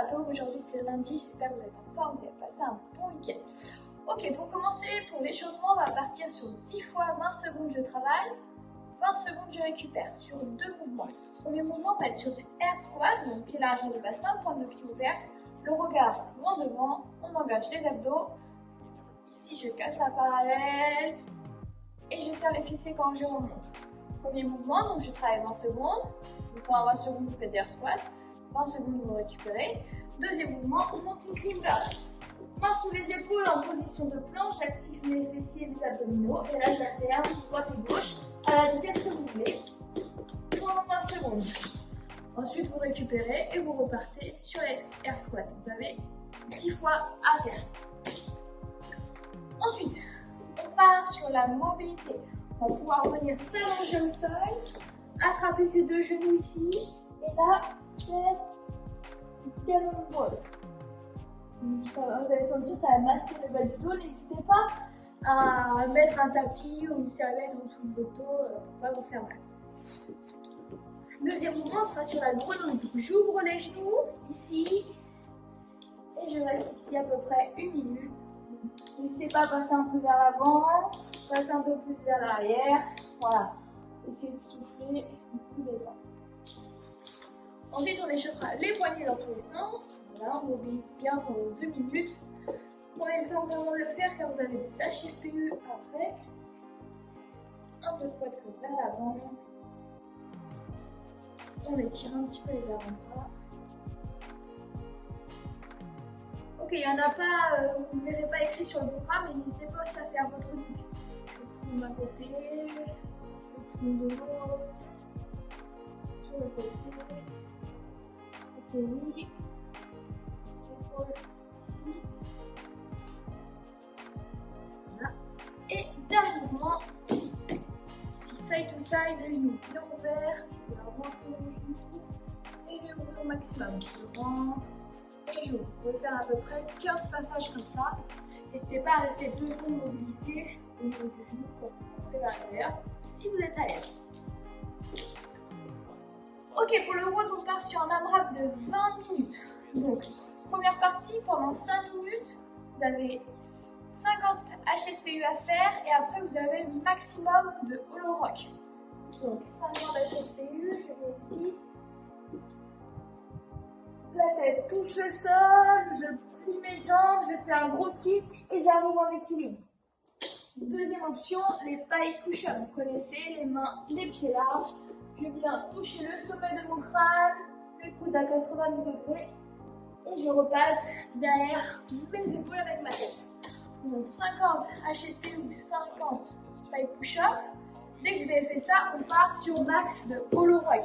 Atom. Aujourd'hui c'est lundi, j'espère que vous êtes en forme, vous avez passé un bon week-end. Ok, pour commencer, pour l'échauffement, on va partir sur 10 fois 20 secondes je travaille, 20 secondes je récupère sur 2 mouvements. Le premier mouvement va être sur du air squat, donc pied large le bassin, pointe de pied ouvert, le regard loin devant, on engage les abdos. Ici je casse la parallèle et je serre les fessiers quand je remonte. Premier mouvement, donc je travaille 20 secondes, donc pendant 20 secondes vous faites des air squats, 20 secondes vous récupérez. Deuxième mouvement, mountain climber. Mains sous les épaules en position de planche, j'active mes fessiers et mes abdominaux. Et là, j'alterne droite et gauche à la vitesse que vous voulez pendant 20 secondes. Ensuite, vous récupérez et vous repartez sur les air squats. Vous avez 10 fois à faire. Ensuite, on part sur la mobilité. On va pouvoir venir s'allonger au sol, attraper ses deux genoux ici, et là, faire une cannonball. Vous allez sentir, ça va masser le bas du dos. N'hésitez pas à mettre un tapis ou une serviette en dessous de votre dos pour ne pas vous faire mal. Deuxième mouvement sera sur la grenouille. J'ouvre les genoux ici et je reste ici à peu près 1 minute. N'hésitez pas à passer un peu vers l'avant, passer un peu plus vers l'arrière. Voilà. Essayez de souffler, vous détendre. Ensuite, on échauffera les poignets dans tous les sens. Voilà, on mobilise bien pendant 2 minutes. Prenez le temps vraiment de le faire car vous avez des HSPU après. Un peu de poids de côte vers l'avant. On étire un petit peu les avant-bras. Ok, il n'y en a pas, vous ne verrez pas écrit sur le programme, mais n'hésitez pas aussi à faire votre truc. Je tourne d'un côté, je tourne de l'autre, sur le côté. Oui, épaule ici. Voilà. Et dernier mouvement, si side to side, les genoux bien ouverts, je vais rentrer le genou et je roule au maximum. Je rentre et j'ouvre. Vous pouvez faire à peu près 15 passages comme ça. N'hésitez pas à rester 2 secondes mobilisés au niveau du genou pour rentrer vers l'intérieur si vous êtes à l'aise. Ok, pour le WOD, on part sur un AMRAP de 20 minutes. Donc, première partie, pendant 5 minutes, vous avez 50 HSPU à faire et après, vous avez le maximum de hollow rock. Donc, 50 HSPU, je vais ici. La tête touche le sol, je plie mes jambes, je fais un gros kick et j'arrive en équilibre. Deuxième option, les pailles push-up. Vous connaissez, les mains, les pieds larges. Je viens toucher le sommet de mon crâne, le coude à 90 degrés et je repasse derrière mes épaules avec ma tête. Donc 50 HSP ou 50 pailles push-up. Dès que vous avez fait ça, on part sur max de hollow rock.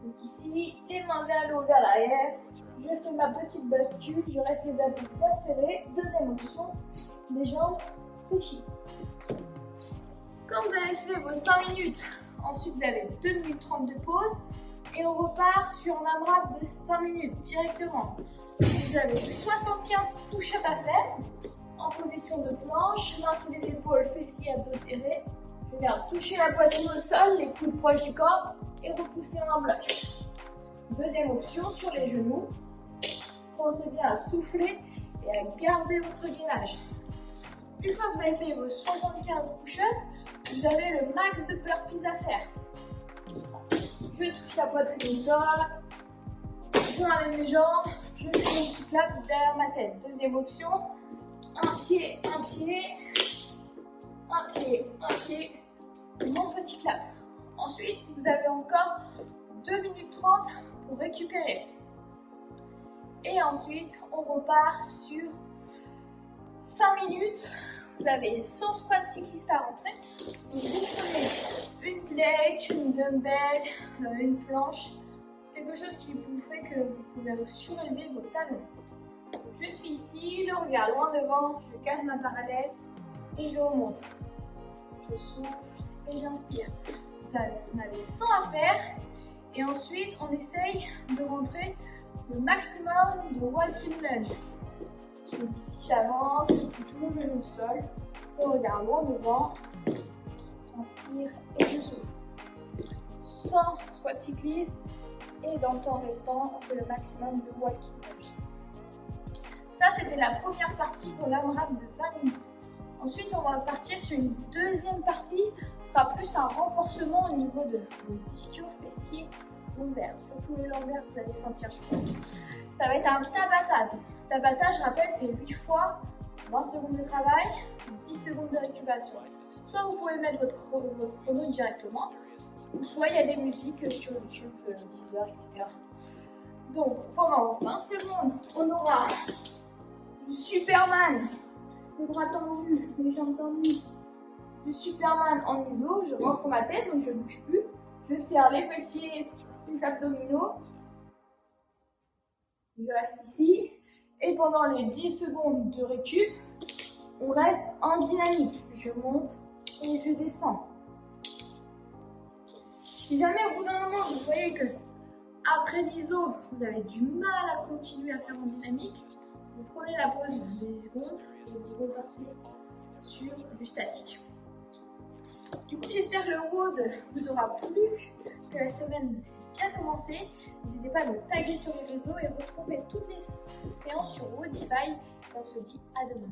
Donc ici, les mains vers le haut, vers l'arrière. Je fais ma petite bascule, je reste les abdos bien serrés. Deuxième option, les jambes fléchies. Quand vous avez fait vos 5 minutes, ensuite vous avez 2 minutes 30 de pause et on repart sur un AMRAP de 5 minutes directement. Vous avez 75 push-ups à faire en position de planche, mains sous les épaules, fessiers, abdos serrés. Je viens toucher la poitrine au sol, les coudes proches du corps et repousser en bloc. Deuxième option, sur les genoux, pensez bien à souffler et à garder votre gainage. Une fois que vous avez fait vos 75 push-ups, vous avez le max de burpees à faire. Je touche la poitrine au sol, je ramène mes jambes, je fais mon petit clap derrière ma tête. Deuxième option, un pied, un pied, un pied, un pied, mon petit clap. Ensuite, vous avez encore 2 minutes 30 pour récupérer. Et ensuite, on repart sur 5 minutes. Vous avez 100 squats cyclistes à rentrer. Donc vous prenez une plate, une dumbbell, une planche, quelque chose qui vous fait que vous pouvez surélever vos talons. Donc je suis ici, le regard loin devant, je casse ma parallèle et je remonte. Je souffle et j'inspire. Vous en avez 100 à faire et ensuite on essaye de rentrer le maximum de walking lunge. Donc ici j'avance, toujours genou au sol, le regard loin devant, j'inspire et je souffle. 100 squats cyclistes, Et dans le temps restant, on fait le maximum de walking lunge. Ça, c'était la première partie de l'AMRAP de 20 minutes. Ensuite, on va partir sur une deuxième partie. Ce sera plus un renforcement au niveau de vos ischios, fessiers, lombaires. Surtout les lombaires, vous allez sentir, je pense. Ça va être un Tabata. Tabata, je rappelle, c'est 8 fois 20 secondes de travail, 10 secondes de récupération. Soit vous pouvez mettre votre chrono directement, ou soit il y a des musiques sur YouTube, Deezer, etc. Donc, pendant 20 secondes, on aura du Superman, les bras tendus, les jambes tendues, du Superman en iso, je rentre ma tête, donc je ne bouge plus. Je serre les fessiers, les abdominaux. Je reste ici. Et pendant les 10 secondes de récup, on reste en dynamique. Je monte et je descends. Si jamais au bout d'un moment, vous voyez que après l'iso, vous avez du mal à continuer à faire en dynamique, vous prenez la pause de 10 secondes et vous repartez sur du statique. Du coup, j'espère que le WOD vous aura plu, que la semaine a commencé. N'hésitez pas à me taguer sur les réseaux et retrouver toutes les séances sur Wodify. Et on se dit à demain.